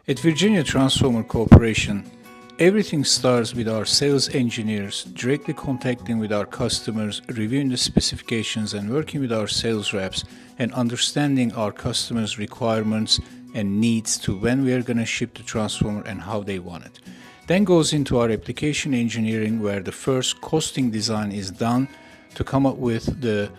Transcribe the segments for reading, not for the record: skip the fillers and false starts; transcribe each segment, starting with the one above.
At Virginia Transformer Corporation, everything starts with our sales engineers directly contacting with our customers, reviewing the specifications and working with our sales reps and understanding our customers' requirements and needs to when we are going to ship the transformer and how they want it. Then goes into our application engineering where the first costing design is done to come up with the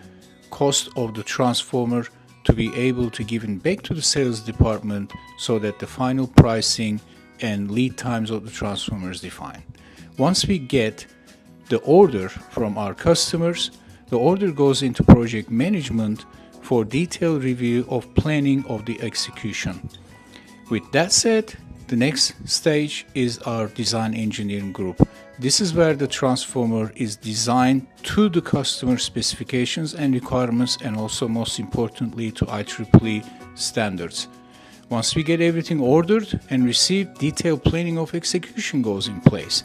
cost of the transformer to be able to give it back to the sales department so that the final pricing and lead times of the transformer is defined. Once we get the order from our customers, the order goes into project management for detailed review of planning of the execution. With that said, the next stage is our design engineering group. This is where the transformer is designed to the customer specifications and requirements and also most importantly to IEEE standards. Once we get everything ordered and received, detailed planning of execution goes in place.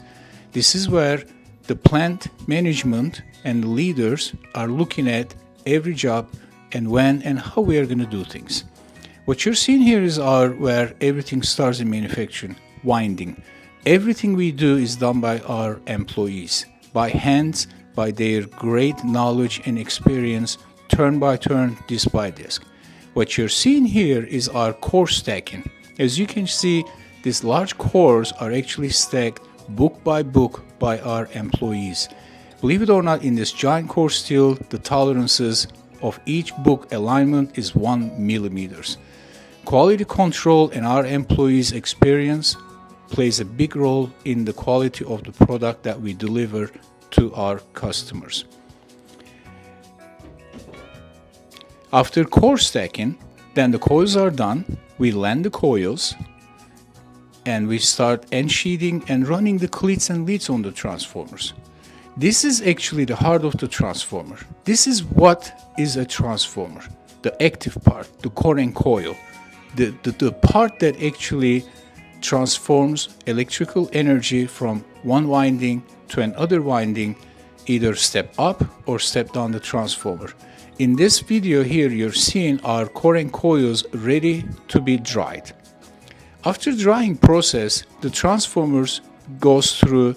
This is where the plant management and the leaders are looking at every job and when and how we are going to do things. What you're seeing here is where everything starts in manufacturing, winding. Everything we do is done by our employees, by hands, by their great knowledge and experience, turn by turn, disc by disc. What you're seeing here is our core stacking. As you can see, these large cores are actually stacked book by book by our employees. Believe it or not, in this giant core steel, the tolerances of each book alignment is 1 millimeters. Quality control and our employees' experience plays a big role in the quality of the product that we deliver to our customers. After core stacking, then the coils are done, we land the coils, and we start end sheathing and running the cleats and leads on the transformers. This is actually the heart of the transformer. This is what is a transformer, the active part, the core and coil, the part that actually transforms electrical energy from one winding to another winding, either step up or step down the transformer. In this video here, you're seeing our core and coils ready to be dried. After drying process, the transformers goes through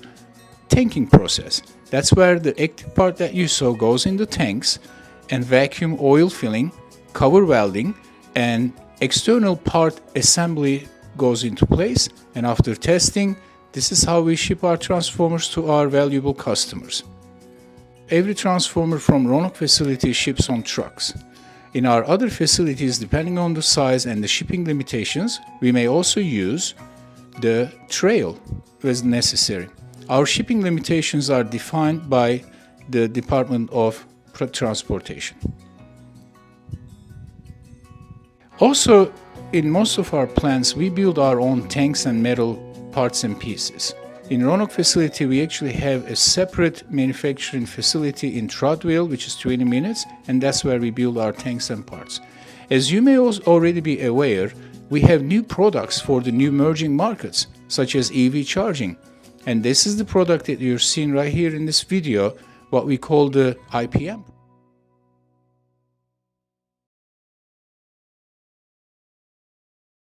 tanking process. That's where the active part that you saw goes in the tanks and vacuum oil filling, cover welding, and external part assembly goes into place, and after testing, this is how we ship our transformers to our valuable customers. Every transformer from Roanoke facility ships on trucks. In our other facilities, depending on the size and the shipping limitations, we may also use the trail as necessary. Our shipping limitations are defined by the Department of Transportation. Also, in most of our plants, we build our own tanks and metal parts and pieces. In Roanoke facility, we actually have a separate manufacturing facility in Troutdale, which is 20 minutes, and that's where we build our tanks and parts. As you may already be aware, we have new products for the new emerging markets, such as EV charging. And this is the product that you're seeing right here in this video, what we call the IPM.